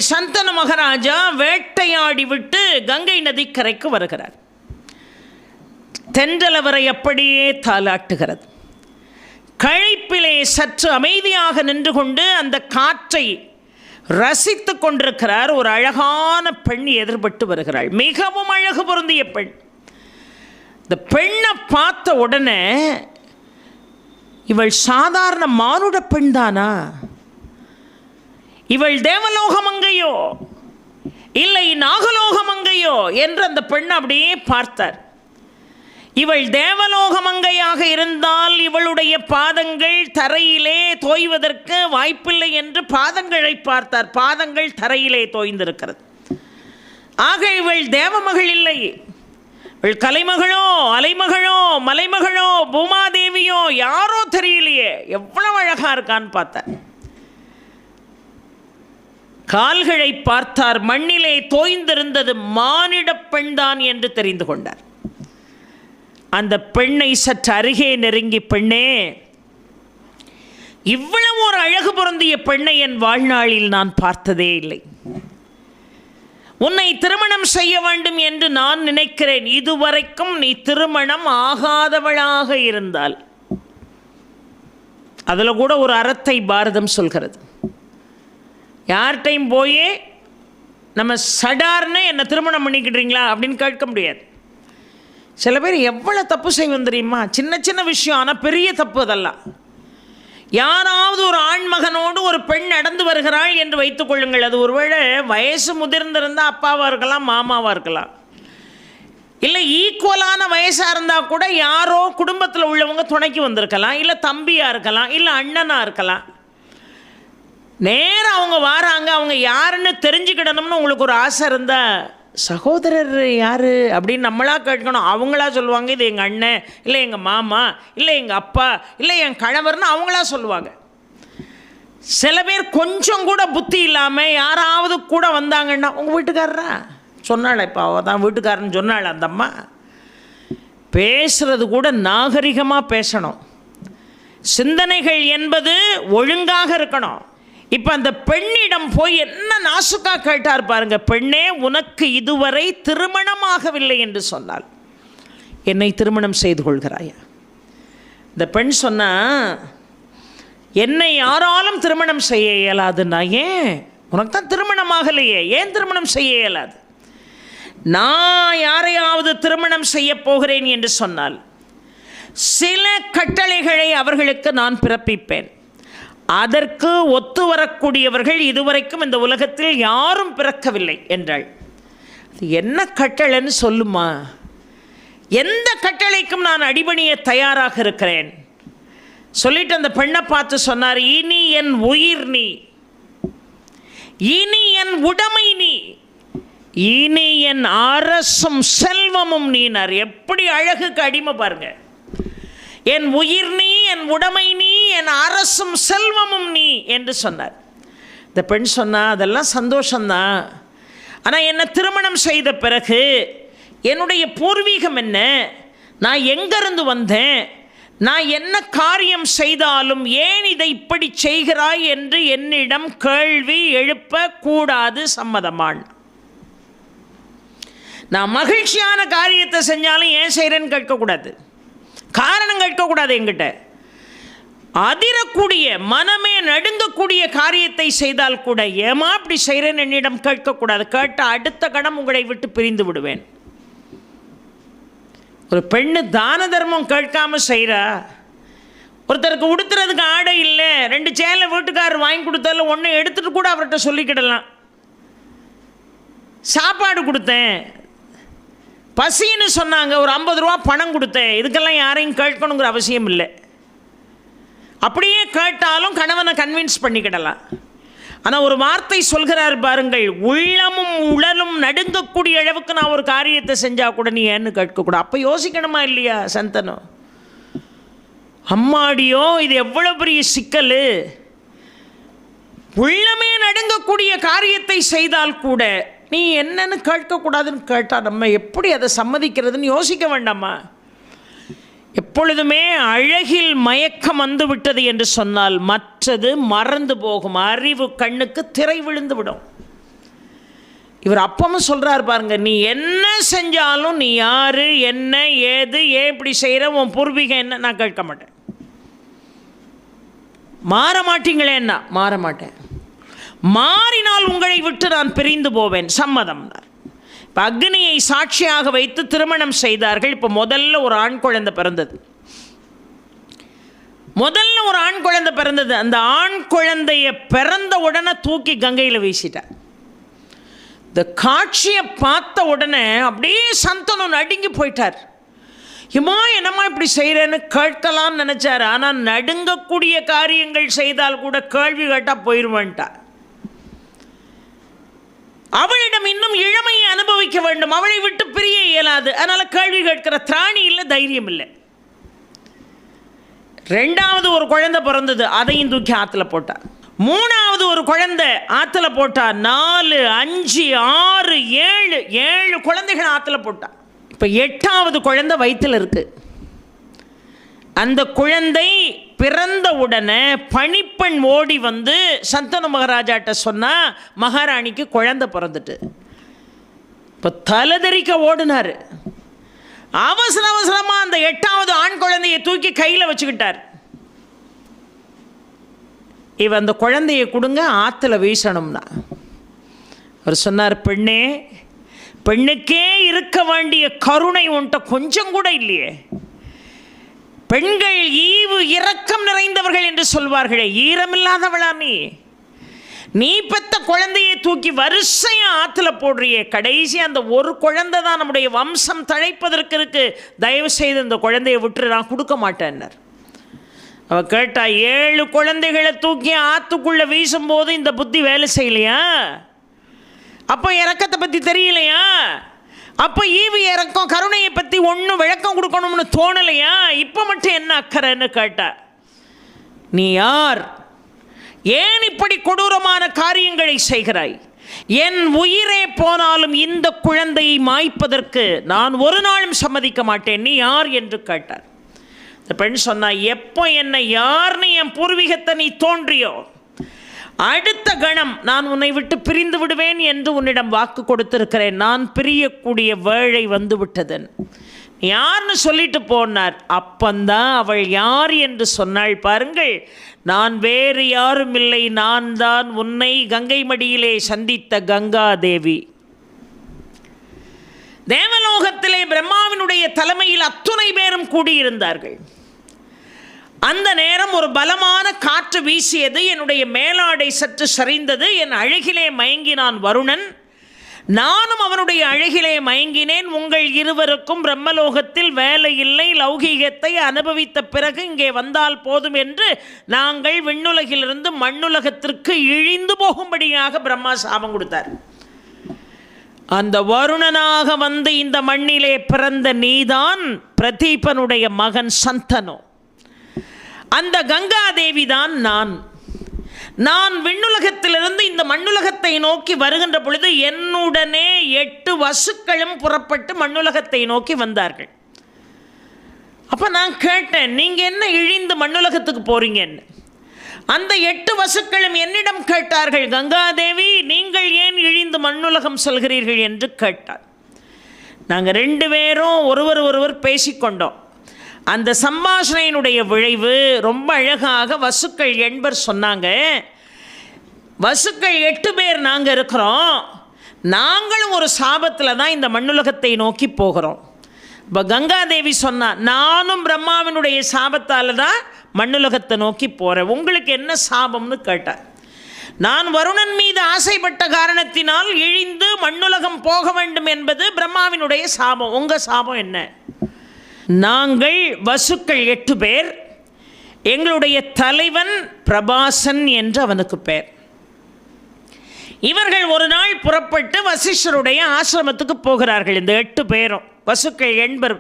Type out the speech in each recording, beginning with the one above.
சந்தனு மகாராஜா வேட்டையாடி விட்டு கங்கை நதிக்கரைக்கு வருகிறார். தென்றல் அவரை அப்படியே தாலாட்டுகிறது. களைப்பிலே சற்று அமைதியாக நின்று கொண்டு அந்த காற்றை ரசித்து கொண்டிருக்கிறார். ஒரு அழகான பெண் எதிர்பட்டு வருகிறாள். மிகவும் அழகு பொருந்திய பெண். இந்த பெண்ணை பார்த்த உடனே இவள் சாதாரண மானுட பெண் தானா, இவள் தேவலோகமங்கையோ இல்லை நாகலோகமங்கையோ என்று அந்த பெண் அப்படியே பார்த்தார். இவள் தேவலோகமங்கையாக இருந்தால் இவளுடைய பாதங்கள் தரையிலே தோய்வதற்கு வாய்ப்பில்லை என்று பாதங்களை பார்த்தார். பாதங்கள் தரையிலே தோய்ந்திருக்கிறது. ஆக இவள் தேவமகள் இல்லை, இவள் கலைமகளோ அலைமகளோ மலைமகளோ பூமாதேவியோ யாரோ தெரியலையே, எவ்வளவு அழகா இருக்கான்னு பார்த்தார். கால்களை பார்த்தார், மண்ணிலே தோய்ந்திருந்தது மானிட பெண்தான் என்று தெரிந்து கொண்டார். அந்த பெண்ணை சற்று அருகே நெருங்கி, பெண்ணே, இவ்வளவு ஒரு அழகு பொருந்திய பெண்ணை என் வாழ்நாளில் நான் பார்த்ததே இல்லை. உன்னை திருமணம் செய்ய வேண்டும் என்று நான் நினைக்கிறேன். இதுவரைக்கும் நீ திருமணம் ஆகாதவளாக இருந்தால், அதில் கூட ஒரு அறத்தை பாரதம் சொல்கிறது. யார்கிட்டையும் போய் நம்ம சடார்னு என்னை திருமணம் பண்ணிக்கிட்டீங்களா அப்படின்னு கேட்க முடியாது. சில பேர் எவ்வளோ தப்பு செய்வோம் தெரியுமா? சின்ன சின்ன விஷயம், ஆனால் பெரிய தப்பு அதெல்லாம். யாராவது ஒரு ஆண்மகனோடு ஒரு பெண் நடந்து வருகிறாள் என்று வைத்துக் கொள்ளுங்கள். அது ஒருவேளை வயசு முதிர்ந்திருந்தால் அப்பாவாக இருக்கலாம், மாமாவாக இருக்கலாம், இல்லை ஈக்குவலான வயசாக இருந்தால் கூட யாரோ குடும்பத்தில் உள்ளவங்க துணைக்கு வந்திருக்கலாம், இல்லை தம்பியாக இருக்கலாம், இல்லை அண்ணனாக இருக்கலாம். நேரம் அவங்க வாராங்க, அவங்க யாருன்னு தெரிஞ்சுக்கிடணும்னு உங்களுக்கு ஒரு ஆசை இருந்தால், சகோதரர் யார் அப்படின்னு நம்மளா கேட்கணும். அவங்களா சொல்லுவாங்க, இது எங்கள் அண்ணன், இல்லை எங்கள் மாமா, இல்லை எங்கள் அப்பா, இல்லை என் கணவர்னு அவங்களா சொல்லுவாங்க. சில பேர் கொஞ்சம் கூட புத்தி இல்லாமல் யாராவது கூட வந்தாங்கன்னா, உங்கள் வீட்டுக்காரரா சொன்னாள், இப்போ அவள் தான் வீட்டுக்காரன்னு சொன்னாள் அந்த அம்மா. பேசுகிறது கூட நாகரிகமாக பேசணும். சிந்தனைகள் என்பது ஒழுங்காக இருக்கணும். இப்போ அந்த பெண்ணிடம் போய் என்ன நாசுக்கா கேட்டார் பாருங்க. பெண்ணே, உனக்கு இதுவரை திருமணமாகவில்லை என்று சொன்னால் என்னை திருமணம் செய்து கொள்கிறாயா? இந்த பெண் சொன்னா, என்னை யாராலும் திருமணம் செய்ய இயலாதுன்னா. ஏன்? உனக்கு தான் திருமணம் ஆகலையே, ஏன் திருமணம் செய்ய இயலாது? நான் யாரையாவது திருமணம் செய்ய போகிறேன் என்று சொன்னால் சில கட்டளைகளை அவர்களுக்கு நான் பிறப்பிப்பேன். அதற்கு ஒத்து வரக்கூடியவர்கள் இதுவரைக்கும் இந்த உலகத்தில் யாரும் பிறக்கவில்லை என்றாள். அது என்ன கட்டளைன்னு சொல்லுமா? எந்த கட்டளைக்கும் நான் அடிபணிய தயாராக இருக்கிறேன் சொல்லிட்டு அந்த பெண்ணை பார்த்து சொன்னார், இனி என் உயிர் நீ, இனி என் உடைமை நீ, இனி என் அரசும் செல்வமும் நீனார். எப்படி அழகுக்கு அடிமை பாருங்க. என் உயிர் நீ, என் உடைமை நீ, என் அரசும் செல்வமும் நீ என்று சொன்னார். இந்த பெண் சொன்னா, அதெல்லாம் சந்தோஷம்தான், ஆனால் என்னை திருமணம் செய்த பிறகு என்னுடைய பூர்வீகம் என்ன, நான் எங்கிருந்து வந்தேன், நான் என்ன காரியம் செய்தாலும் ஏன் இதை இப்படி செய்கிறாய் என்று என்னிடம் கேள்வி எழுப்பக்கூடாது. சம்மதமான். நான் மகிழ்ச்சியான காரியத்தை செஞ்சாலும் ஏன் செய்கிறேன்னு கேட்கக்கூடாது, காரணம் கேட்கக்கூடாது. என்கிட்ட அதிரக்கூடிய, மனமே நடுங்கக்கூடிய காரியத்தை செய்தால் கூட ஏமா அப்படி செய்கிறேன்னு என்னிடம் கேட்கக்கூடாது. கேட்ட அடுத்த கணம் உங்களை விட்டு பிரிந்து விடுவேன். ஒரு பெண்ணு தான தர்மம் கேட்காம செய்கிறா. ஒருத்தருக்கு உடுத்துறதுக்கு ஆடை இல்லை, 2 சேலை வீட்டுக்காரர் வாங்கி கொடுத்தாலும் ஒன்று எடுத்துகிட்டு கூட அவர்கிட்ட சொல்லிக்கிடலாம். சாப்பாடு கொடுத்தேன், பசின்னு சொன்னாங்க, ஒரு 50 ரூபா பணம் கொடுத்தேன், இதுக்கெல்லாம் யாரையும் கேட்கணுங்கிற அவசியம் இல்லை. அப்படியே கேட்டாலும் கணவனை கன்வின்ஸ் பண்ணிக்கிடலாம். ஆனால் ஒரு வார்த்தை சொல்கிறார் பாருங்கள், உள்ளமும் உடலும் நடுங்கக்கூடிய அளவுக்கு நான் ஒரு காரியத்தை செஞ்சால் கூட நீ ஏன்னு கேட்கக்கூடாது. அப்போ யோசிக்கணுமா இல்லையா சந்தனு? அம்மாடியோ, இது எவ்வளோ பெரிய சிக்கல். உள்ளமே நடுங்கக்கூடிய காரியத்தை செய்தால் கூட நீ என்னன்னு கேட்கக்கூடாதுன்னு கேட்டால் நம்ம எப்படி அதை சம்மதிக்கிறதுன்னு யோசிக்க வேண்டாமா? எப்பொழுதுமே அழகில் மயக்கம் வந்து விட்டது என்று சொன்னால் மற்றது மறந்து போகும். அறிவு கண்ணுக்கு திரை விழுந்து விடும். இவர் அப்பவும் சொல்கிறார் பாருங்க, நீ என்ன செஞ்சாலும், நீ யார், என்ன, ஏது, ஏன் இப்படி செய்கிற, உன் பூர்வீகம் என்ன, நான் கேட்க மாட்டேன். மாற மாட்டீங்களேன்னா மாற மாட்டேன். மாறினால் உங்களை விட்டு நான் பிரிந்து போவேன். சம்மதம். இப்போ அக்னியை சாட்சியாக வைத்து திருமணம் செய்தார்கள். இப்போ முதல்ல ஒரு ஆண் குழந்தை பிறந்தது. அந்த ஆண் குழந்தைய பிறந்த உடனே தூக்கி கங்கையில் வீசிட்டார். இந்த காட்சியை பார்த்த உடனே அப்படியே சந்தனு நடுங்கி போயிட்டார். என்னம்மா இப்படி செய்கிறேன்னு கேட்கலான்னு நினச்சார். ஆனால் நடுங்கக்கூடிய காரியங்கள் செய்தால் கூட கேள்வி கேட்டால் போயிடுவேன்ட்டார். அவளிடம் இன்னும் இளமையை அனுபவிக்க வேண்டும், அவளை விட்டு பிரிய இயலாது. அதனால் கேள்வி கேட்கிற திராணி இல்லை, தைரியம் இல்லை. 2வது ஒரு குழந்தை பிறந்தது, அதையும் தூக்கி ஆற்றுல போட்டார். 3வது ஒரு குழந்தை ஆற்றுல போட்டார். 4, 5, 6, 7 குழந்தைகள் ஆற்றுல போட்டார். இப்போ 8வது குழந்தை வயிற்றில் இருக்கு. அந்த குழந்தை பிறந்த உடனே பணிப்பெண் ஓடி வந்து சந்தனு மகாராஜாட்ட சொன்னா, மகாராணிக்கு குழந்தை பிறந்துட்டு. இப்போ தலைதெறிக்க ஓடினார். அவசரமாக அந்த 8வது ஆண் குழந்தையை தூக்கி கையில் வச்சுக்கிட்டார். இவன் அந்த குழந்தையை கொடுங்க, ஆற்றுல வீசணும்னா. அவர் சொன்னார், பெண்ணே, பெண்ணுக்கே இருக்க வேண்டிய கருணை உன்ட்ட கொஞ்சம் கூட இல்லையே. பெண்கள் ஈவு இரக்கம் நிறைந்தவர்கள் என்று சொல்வார்களே, ஈரமில்லாதவளா நீ பெத்த குழந்தையை தூக்கி வரிசையா ஆற்றுல போடுறியே. கடைசி அந்த ஒரு குழந்தை தான் நம்முடைய வம்சம் தழைப்பதற்கு இருக்கு. தயவு செய்து இந்த குழந்தையை விட்டு நான் கொடுக்க மாட்டேன்னார். அவ கேட்டா, 7 குழந்தைகளை தூக்கி ஆற்றுக்குள்ளே வீசும்போது இந்த புத்தி வேலை செய்யலையா? அப்போ இறக்கத்தை பற்றி தெரியலையா? அப்போ ஈவு இறக்கம் கருணையை பற்றி ஒன்றும் விளக்கம் கொடுக்கணும்னு தோணலையா? இப்போ மட்டும் என்ன அக்கறைன்னு கேட்டா, நீ யார்? ஏன் இப்படி கொடூரமான காரியங்களை செய்கிறாய்? என் உயிரே போனாலும் இந்த குழந்தையை மாய்ப்பதற்கு நான் ஒரு நாளும் சம்மதிக்க மாட்டேன். நீ யார் என்று கேட்டார். இந்த பெண் சொன்னா, எப்போ என்னை யார்னு என் பூர்வீகத்தை நீ தோன்றியோ அடுத்த கணம் நான் உன்னை விட்டு பிரிந்து விடுவேன் என்று உன்னிடம் வாக்கு கொடுத்திருக்கிறேன். நான் பிரியக்கூடிய வேளை வந்து விட்டதன். யார்னு சொல்லிட்டு போனார். அப்பந்தான் அவள் யார் என்று சொன்னாள். பாருங்கள், நான் வேறு யாரும் இல்லை, நான் தான் உன்னை கங்கை மடியிலே சந்தித்த கங்காதேவி. தேவலோகத்திலே பிரம்மாவினுடைய தலைமையில் அத்துணை பேரும் கூடியிருந்தார்கள். அந்த நேரம் ஒரு பலமான காற்று வீசியது. என்னுடைய மேலாடை சற்று சரிந்தது. என் அழகிலே மயங்கினான் வருணன். நானும் அவனுடைய அழகிலே மயங்கினேன். உங்கள் இருவருக்கும் பிரம்மலோகத்தில் வேலை இல்லை, லௌகீகத்தை அனுபவித்த பிறகு இங்கே வந்தால் போதும் என்று நாங்கள் விண்ணுலகிலிருந்து மண்ணுலகத்திற்கு இழிந்து போகும்படியாக பிரம்மா சாபம் கொடுத்தார். அந்த வருணனாக வந்து இந்த மண்ணிலே பிறந்த நீதான் பிரதீபனுடைய மகன் சந்தனு. அந்த கங்காதேவி தான் நான் விண்ணுலகத்திலிருந்து இந்த மண்ணுலகத்தை நோக்கி வருகின்ற பொழுது என்னுடனே 8 வசுக்களும் புறப்பட்டு மண்ணுலகத்தை நோக்கி வந்தார்கள். அப்போ நான் கேட்டேன், நீங்கள் என்ன இழிந்து மண்ணுலகத்துக்கு போறீங்கன்னு. அந்த 8 வசுக்களும் என்னிடம் கேட்டார்கள், கங்காதேவி, நீங்கள் ஏன் இழிந்து மண்ணுலகம் செல்கிறீர்கள் என்று கேட்டார். நாங்கள் 2 பேரும் ஒருவர் பேசிக்கொண்டோம். அந்த சம்பாஷணையினுடைய விளைவு ரொம்ப அழகாக வசுக்கள் 8 சொன்னாங்க. வசுக்கள் 8 பேர் நாங்கள் இருக்கிறோம், நாங்களும் ஒரு சாபத்தில் தான் இந்த மண்ணுலகத்தை நோக்கி போகிறோம். இப்போ கங்காதேவி சொன்னா, நானும் பிரம்மாவினுடைய சாபத்தால் தான் மண்ணுலகத்தை நோக்கி போகிறேன். உங்களுக்கு என்ன சாபம்னு கேட்டார். நான் வருணன் மீது ஆசைப்பட்ட காரணத்தினால் இழிந்து மண்ணுலகம் போக வேண்டும் என்பது பிரம்மாவினுடைய சாபம். உங்கள் சாபம் என்ன? நாங்கள் வசுக்கள் 8 பேர். எங்களுடைய தலைவன் பிரபாசன் என்று அவனுக்கு பேர். இவர்கள் ஒரு நாள் புறப்பட்டு வசிஷ்டருடைய ஆசிரமத்துக்கு போகிறார்கள். இந்த 8 பேரும் வசுக்கள் 8.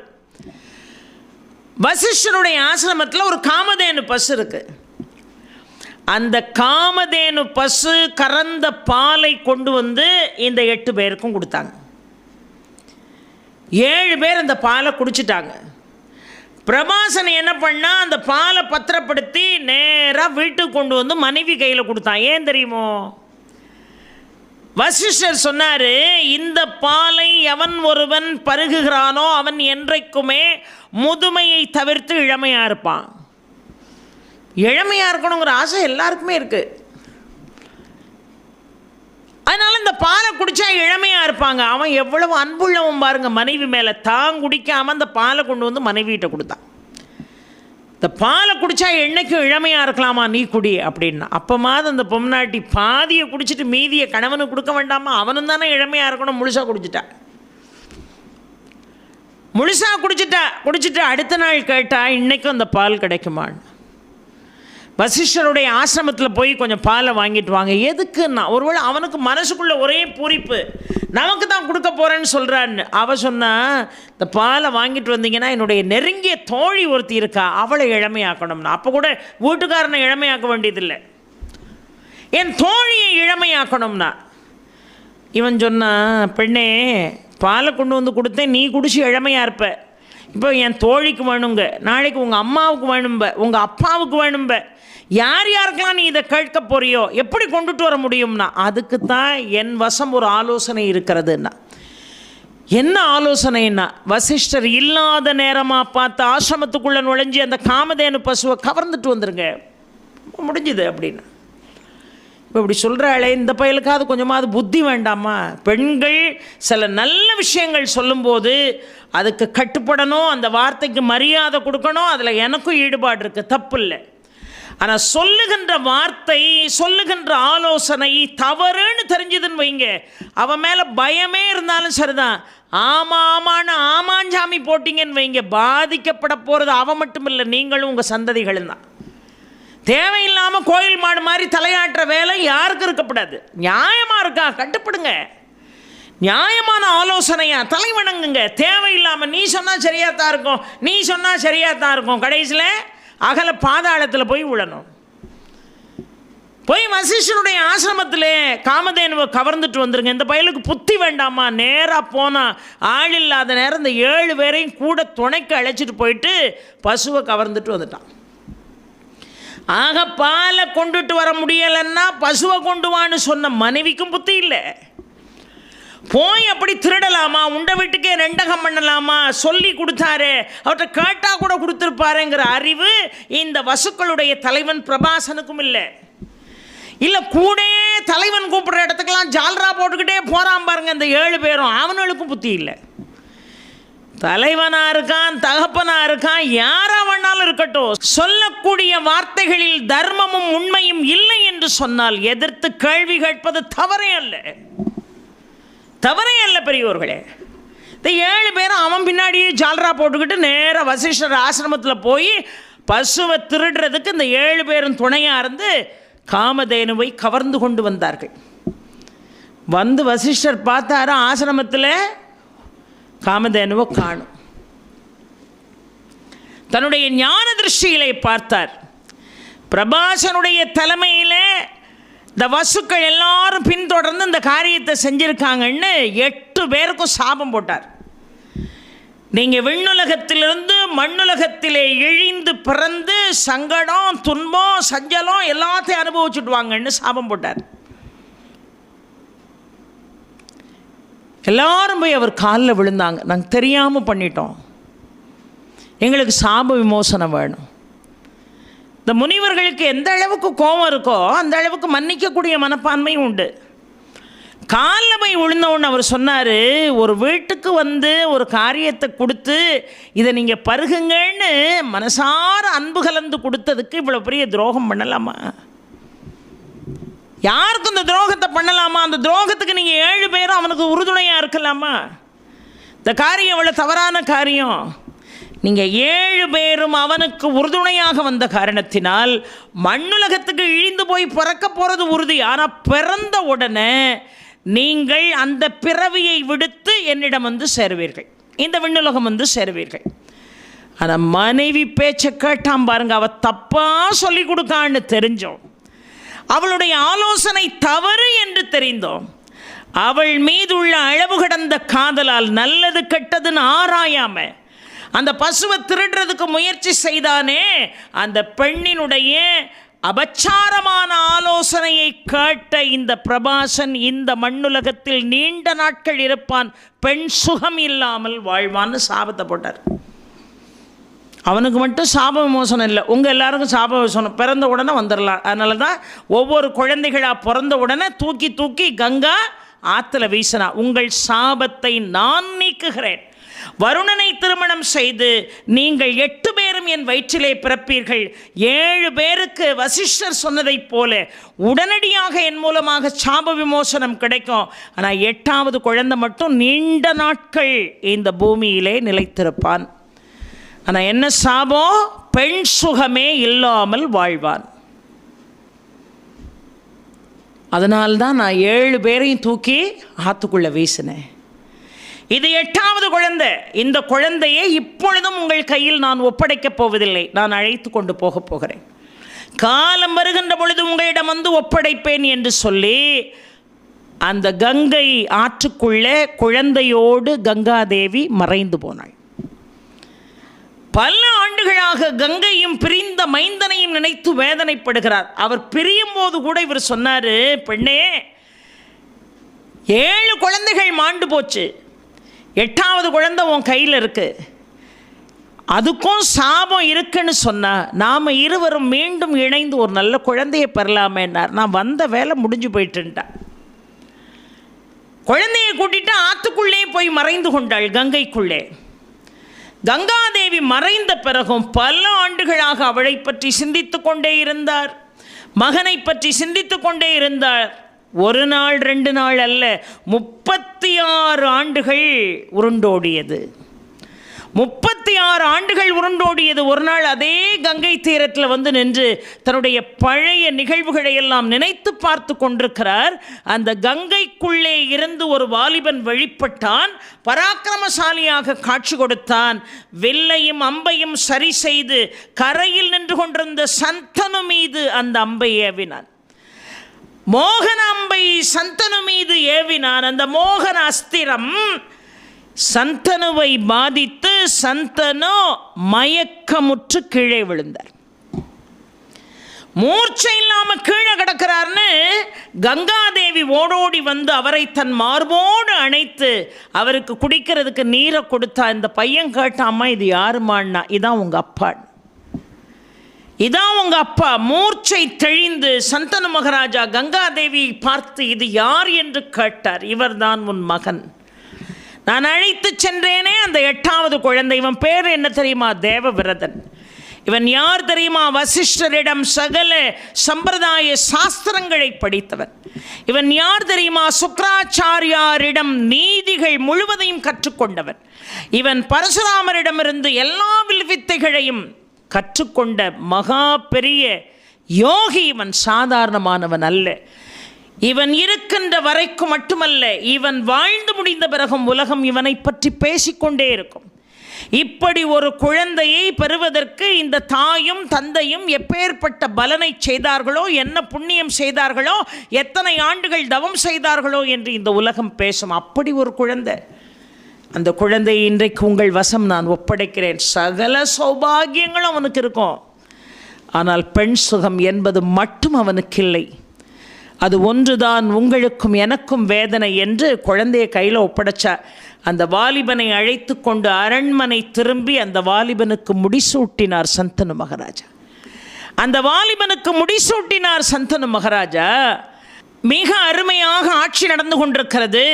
வசிஷ்டருடைய ஆசிரமத்தில் ஒரு காமதேனு பசு இருக்கு. அந்த காமதேனு பசு கறந்த பாலை கொண்டு வந்து இந்த 8 பேருக்கும் கொடுத்தாங்க. 7 பேர் அந்த பாலை குடிச்சிட்டாங்க. பிரபாசன் என்ன பண்ணா, அந்த பாலை பத்திரப்படுத்தி நேராக வீட்டுக்கு கொண்டு வந்து மனைவி கையில் கொடுத்தான். ஏன் தெரியுமோ? வசிஷ்டர் சொன்னார், இந்த பாலை எவன் ஒருவன் பருகுகிறானோ அவன் என்றைக்குமே முதுமையை தவிர்த்து இளமையாக இருப்பான். இளமையாக இருக்கணுங்கிற ஆசை எல்லாருக்குமே இருக்குது. அதனால் இந்த பாலை குடித்தா இளமையாக இருப்பாங்க. அவன் எவ்வளவு அன்புள்ளவன் பாருங்கள், மனைவி மேலே தான் குடிக்காமல் அந்த பாலை கொண்டு வந்து மனைவிகிட்ட கொடுத்தான். இந்த பாலை குடித்தா என்னைக்கும் இளமையாக இருக்கலாமா, நீ குடி அப்படின்னா. அப்போமாவது அந்த பொம்னாட்டி பாதியை குடிச்சிட்டு மீதியை கணவனுக்கு கொடுக்க வேண்டாமா, அவனும் தானே இளமையாக இருக்கணும். முழுசாக குடிச்சிட்டா அடுத்த நாள் கேட்டால் இன்றைக்கும் அந்த பால் கிடைக்குமான்னு. வசிஷ்டருடைய ஆசிரமத்தில் போய் கொஞ்சம் பாலை வாங்கிட்டு வாங்க. எதுக்குன்னா, ஒருவேளை அவனுக்கு மனசுக்குள்ளே ஒரே பூரிப்பு, நமக்கு தான் கொடுக்க போகிறேன்னு சொல்கிறான்னு. அவள் சொன்னா, இந்த பாலை வாங்கிட்டு வந்தீங்கன்னா என்னுடைய நெருங்கிய தோழி ஒருத்தி இருக்கா, அவளை இளமையாக்கணும்னா. அப்போ கூட வீட்டுக்காரனை இளமையாக்க வேண்டியதில்லை, என் தோழியை இளமையாக்கணும்னா. இவன் சொன்னான், பெண்ணே பாலை கொண்டு வந்து கொடுத்தேன், நீ குடிச்சு இளமையாக இருப்ப. இப்போ என் தோழிக்கு வேணுங்க, நாளைக்கு உங்கள் அம்மாவுக்கு வேணும்ப, உங்கள் அப்பாவுக்கு வேணும்ப, யார் யாருக்கெல்லாம் நீ இதை கேட்க போறியோ எப்படி கொண்டுட்டு வர முடியும்னா, அதுக்கு தான் என் வசம் ஒரு ஆலோசனை இருக்கிறதுன்னா. என்ன ஆலோசனைன்னா, வசிஷ்டர் இல்லாத நேரமாக பார்த்து ஆசிரமத்துக்குள்ளே நுழைஞ்சி அந்த காமதேனு பசுவை கவர்ந்துட்டு வந்துருங்க, முடிஞ்சுது அப்படின்னு. இப்போ இப்படி சொல்கிறாளே, இந்த பயலுக்காவது கொஞ்சமாவது புத்தி வேண்டாமா? பெண்கள் சில நல்ல விஷயங்கள் சொல்லும்போது அதுக்கு கட்டுப்படணும், அந்த வார்த்தைக்கு மரியாதை கொடுக்கணும். அதில் எனக்கும் ஈடுபாடு இருக்குது, தப்பு இல்லை. ஆனால் சொல்லுகின்ற வார்த்தை, சொல்லுகின்ற ஆலோசனை தவறுன்னு தெரிஞ்சதுன்னு வைங்க, அவன் மேலே பயமே இருந்தாலும் சரிதான், ஆமான்னு ஆமாஞ்சாமி போட்டிங்கன்னு வைங்க, பாதிக்கப்பட போகிறது அவன் மட்டும் இல்லை, நீங்களும் உங்கள் சந்ததிகளும் தான். தேவையில்லாமல் கோயில் மாடு மாதிரி தலையாட்டுற வேலை யாருக்கும் இருக்கப்படாது. நியாயமாக இருக்கா, கட்டுப்படுங்க. நியாயமான ஆலோசனையா தலைவணங்குங்க. தேவையில்லாமல் நீ சொன்னால் சரியாக தான் இருக்கும், நீ சொன்னால் சரியாக தான் இருக்கும், கடைசியில் அகல பாதாளத்தில் போய் விழணும். போய் வசிஷ்டருடைய ஆசிரமத்தில் காமதேனுவை கவர்ந்துட்டு வந்துருங்க. இந்த பயலுக்கு புத்தி வேண்டாமா? நேராக போனால் ஆள் இல்லாத நேரம் இந்த 7 பேரையும் கூட துணைக்கு அழைச்சிட்டு போயிட்டு பசுவை கவர்ந்துட்டு வந்துட்டான். ஆக பாலை கொண்டுட்டு வர முடியலைன்னா பசுவை கொண்டு வான்னு சொன்ன மனைவிக்கும் புத்தி இல்லை. போய் அப்படி திருடலாமா, உண்ட வீட்டுக்கே ரெண்டகம் பண்ணலாமா, சொல்லி கொடுத்தாரு, அவர்கிட்ட கேட்டால் கூட கொடுத்துருப்பாருங்கிற அறிவு இந்த வசுக்களுடைய தலைவன் பிரபாசனுக்கும் இல்லை. இல்லை கூட தலைவன் கூப்பிடுற இடத்துக்கெல்லாம் ஜால்ரா போட்டுக்கிட்டே போகிறான் பாருங்க இந்த 7 பேரும், அவனுக்கும் புத்தி இல்லை. தலைவனாக இருக்கான், தகப்பனாக இருக்கான், யாராக வேணாலும் இருக்கட்டும், சொல்லக்கூடிய வார்த்தைகளில் தர்மமும் உண்மையும் இல்லை என்று சொன்னால் எதிர்த்து கேள்வி கேட்பது தவறே அல்ல, தவறே அல்ல பெரியோர்களே. இந்த 7 பேரும் அவன் பின்னாடியே ஜால்ரா போட்டுக்கிட்டு நேராக வசிஷ்டர் ஆசிரமத்தில் போய் பசுவை திருடுறதுக்கு இந்த 7 பேரும் துணையாக இருந்து காமதேனுவை கவர்ந்து கொண்டு வந்தார்கள். வந்து வசிஷ்டர் பார்த்தாரு, ஆசிரமத்தில் காமதேனுவை காணும். தன்னுடைய ஞான திருஷ்டிகளை பார்த்தார். பிரபாசனுடைய தலைமையில் இந்த வசுக்கள் எல்லாரும் பின்தொடர்ந்து இந்த காரியத்தை செஞ்சுருக்காங்கன்னு 8 பேருக்கும் சாபம் போட்டார். நீங்கள் விண்ணுலகத்திலிருந்து மண்ணுலகத்திலே இழிந்து பிறந்து சங்கடம், துன்பம், சஞ்சலம் எல்லாத்தையும் அனுபவிச்சுட்டு வாங்கன்னு சாபம் போட்டார். எல்லாரும் போய் அவர் காலில் விழுந்தாங்க. நாங்கள் தெரியாமல் பண்ணிட்டோம், எங்களுக்கு சாப விமோசனம் வேணும். இந்த முனிவர்களுக்கு எந்த அளவுக்கு கோபம் இருக்கோ அந்த அளவுக்கு மன்னிக்கக்கூடிய மனப்பான்மையும் உண்டு. காலில் போய் விழுந்தவுடனே அவர் சொன்னார், ஒரு வீட்டுக்கு வந்து ஒரு காரியத்தை கொடுத்து இதை நீங்கள் பருகுங்கன்னு மனசார அன்பு கலந்து கொடுத்ததுக்கு இவ்வளோ பெரிய துரோகம் பண்ணலாமா? யாருக்கும் இந்த துரோகத்தை பண்ணலாமா? அந்த துரோகத்துக்கு நீங்கள் 7 பேரும் அவனுக்கு உறுதுணையாக இருக்கலாமா? இந்த காரியம் இவ்வளோ தவறான காரியம். நீங்கள் 7 பேரும் அவனுக்கு உறுதுணையாக வந்த காரணத்தினால் மண்ணுலகத்துக்கு இழிந்து போய் பிறக்க போகிறது உறுதி. ஆனால் பிறந்த உடனே நீங்கள் அந்த பிறவியை விடுத்து என்னிடம் வந்து சேருவீர்கள், இந்த விண்ணுலகம் வந்து சேருவீர்கள். ஆனால் மனைவி பேச்சை கேட்டான் பாருங்க, அவள் தப்பாக சொல்லி கொடுக்கான்னு தெரிஞ்சோம், அவளுடைய ஆலோசனை தவறு என்று தெரிந்தோம், அவள் மீதுள்ள அளவு கடந்த காதலால் நல்லது கெட்டதுன்னு ஆராயாம அந்த பசுவை திருடுறதுக்கு முயற்சி செய்தானே, அந்த பெண்ணினுடைய அபச்சாரமான ஆலோசனையை கேட்ட இந்த பிரபாசன் இந்த மண்ணுலகத்தில் நீண்ட நாட்கள் இருப்பான், பெண் சுகம் இல்லாமல் வாழ்வான்னு சாபத்தை போட்டார். அவனுக்கு மட்டும் சாப விமோசனம் இல்லை, உங்கள் எல்லாருக்கும் சாப விமோசனம் பிறந்த உடனே வந்துடலாம். அதனால தான் ஒவ்வொரு குழந்தைகளாக பிறந்த உடனே தூக்கி தூக்கி கங்கா ஆற்றுல வீசினா. உங்கள் சாபத்தை நான் நீக்குகிறேன். வருணனை திருமணம் செய்து நீங்கள் 8 பேரும் என் வயிற்றிலே பிறப்பீர்கள். 7 பேருக்கு வசிஷ்டர் சொன்னதைப் போல உடனடியாக என் மூலமாக சாப விமோசனம் கிடைக்கும். ஆனால் 8வது குழந்தை மட்டும் நீண்ட நாட்கள் இந்த பூமியிலே நிலைத்திருப்பான். ஆனால் என்ன சாபம்? பெண் சுகமே இல்லாமல் வாழ்வான். அதனால்தான் நான் 7 பேரையும் தூக்கி ஆற்றுக்குள்ளே வீசினேன். இது 8வது குழந்தை. இந்த குழந்தையை இப்பொழுதும் உங்கள் கையில் நான் ஒப்படைக்கப் போவதில்லை, நான் அழைத்து கொண்டு போகிறேன். காலம் வருகின்ற பொழுது உங்களிடம் வந்து ஒப்படைப்பேன் என்று சொல்லி அந்த கங்கை ஆற்றுக்குள்ளே குழந்தையோடு கங்காதேவி மறைந்து போனாள். பல ஆண்டுகளாக கங்கையும் பிரிந்த மைந்தனையும் நினைத்து வேதனைப்படுகிறார். அவர் பிரியும் போது கூட இவர் சொன்னார், பெண்ணே 7 குழந்தைகள் மாண்டு போச்சு, 8வது குழந்தை உன் கையில் இருக்கு, அதுக்கும் சாபம் இருக்குன்னு சொன்னா நாம் இருவரும் மீண்டும் இணைந்து ஒரு நல்ல குழந்தையை பெறலாமேன்னார். நான் வந்த வேலை முடிஞ்சு போயிட்டுன்ட்டான். குழந்தையை கூட்டிட்டு ஆற்றுக்குள்ளே போய் மறைந்து கொண்டாள் கங்கைக்குள்ளே. கங்காதேவி மறைந்த பிறகும் பல ஆண்டுகளாக அவளை பற்றி சிந்தித்து கொண்டே இருந்தார், மகனை பற்றி சிந்தித்து கொண்டே இருந்தார். 1 நாள் 2 நாள் அல்ல, 36 ஆண்டுகள் உருண்டோடியது. 36 ஆண்டுகள் உருண்டோடியது. ஒரு நாள் அதே கங்கை தீரத்தில் வந்து நின்று தன்னுடைய பழைய நிகழ்வுகளை எல்லாம் நினைத்து பார்த்து கொண்டிருக்கிறார். அந்த கங்கைக்குள்ளே இருந்து ஒரு வாலிபன் வெளிப்பட்டான், பராக்கிரமசாலியாக காட்சி கொடுத்தான். வில்லையும் அம்பையும் சரி செய்து கரையில் நின்று கொண்டிருந்த சந்தனு மீது அந்த அம்பை ஏவினான். மோகன அம்பை சந்தனு மீது ஏவினான். அந்த மோகன அஸ்திரம் சந்தனுவை பாதித்து சந்தனு மயக்கமுற்று கீழே விழுந்தார். மூர்ச்சை இல்லாமல் கீழே கிடக்கிறார்னு கங்காதேவி ஓடோடி வந்து அவரை தன் மார்போடு அணைத்து அவருக்கு குடிக்கிறதுக்கு நீரை கொடுத்தா. இந்த பையன் கேட்டாம்மா, இது யாருமான்னா, இதான் உங்கள் அப்பா, இதான் உங்கள் அப்பா. மூர்ச்சை தெளிந்து சந்தனு மகாராஜா கங்காதேவியை பார்த்து இது யார் என்று கேட்டார். இவர்தான் உன் மகன், நான் அழைத்து சென்றேனே அந்த 8வது குழந்தை. இவன் பேர் என்ன தெரியுமா? தேவவிரதன். இவன் யார் தெரியுமா? வசிஷ்டரிடம் சகல சம்பிரதாய சாஸ்திரங்களை படித்தவன். இவன் யார் தெரியுமா? சுக்ராச்சாரியாரிடம் நீதிகள் முழுவதையும் கற்றுக்கொண்டவன். இவன் பரசுராமரிடமிருந்து எல்லா வித்தைகளையும் கற்றுக்கொண்ட மகா பெரிய யோகி. இவன் சாதாரணமானவன் அல்ல. இவன் இருக்கின்ற வரைக்கும் மட்டுமல்ல, இவன் வாழ்ந்து முடிந்த பிறகும் உலகம் இவனை பற்றி பேசிக்கொண்டே இருக்கும். இப்படி ஒரு குழந்தையை பெறுவதற்கு இந்த தாயும் தந்தையும் எப்பேற்பட்ட பலனை செய்தார்களோ, என்ன புண்ணியம் செய்தார்களோ, எத்தனை ஆண்டுகள் தவம் செய்தார்களோ என்று இந்த உலகம் பேசும். அப்படி ஒரு குழந்தை. அந்த குழந்தையை இன்றைக்கு உங்கள் வசம் நான் ஒப்படைக்கிறேன். சகல சௌபாகியங்களும் அவனுக்கு இருக்கும். ஆனால் பெண் சுகம் என்பது மட்டும் அவனுக்கு இல்லை. அது ஒன்றுதான் உங்களுக்கும் எனக்கும் வேதனை என்று குழந்தையை கையில் ஒப்படைச்சா. அந்த வாலிபனை அழைத்து கொண்டு அரண்மனை திரும்பி அந்த வாலிபனுக்கு முடிசூட்டினார் சந்தனு மகாராஜா. அந்த வாலிபனுக்கு முடிசூட்டினார் சந்தனு மகாராஜா. மிக அருமையாக ஆட்சி நடந்து கொண்டிருக்கிறது.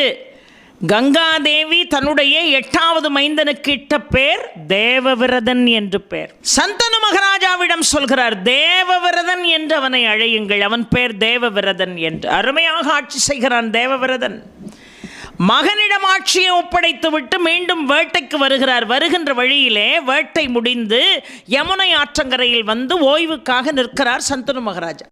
கங்காதேவி தன்னுடைய 8வது மைந்தனுக்கு இட்ட பேர் தேவவிரதன் என்று பேர். சந்தனு மகாராஜாவிடம் சொல்கிறார், தேவவிரதன் என்று அவனை அழையுங்கள், அவன் பேர் தேவவிரதன் என்று. அருமையாக ஆட்சி செய்கிறான் தேவவிரதன். மகனிடம் ஆட்சியை ஒப்படைத்து விட்டு மீண்டும் வேட்டைக்கு வருகிறார். வருகின்ற வழியிலே வேட்டை முடிந்து யமுனை ஆற்றங்கரையில் வந்து ஓய்வுக்காக நிற்கிறார் சந்தனு மகாராஜா.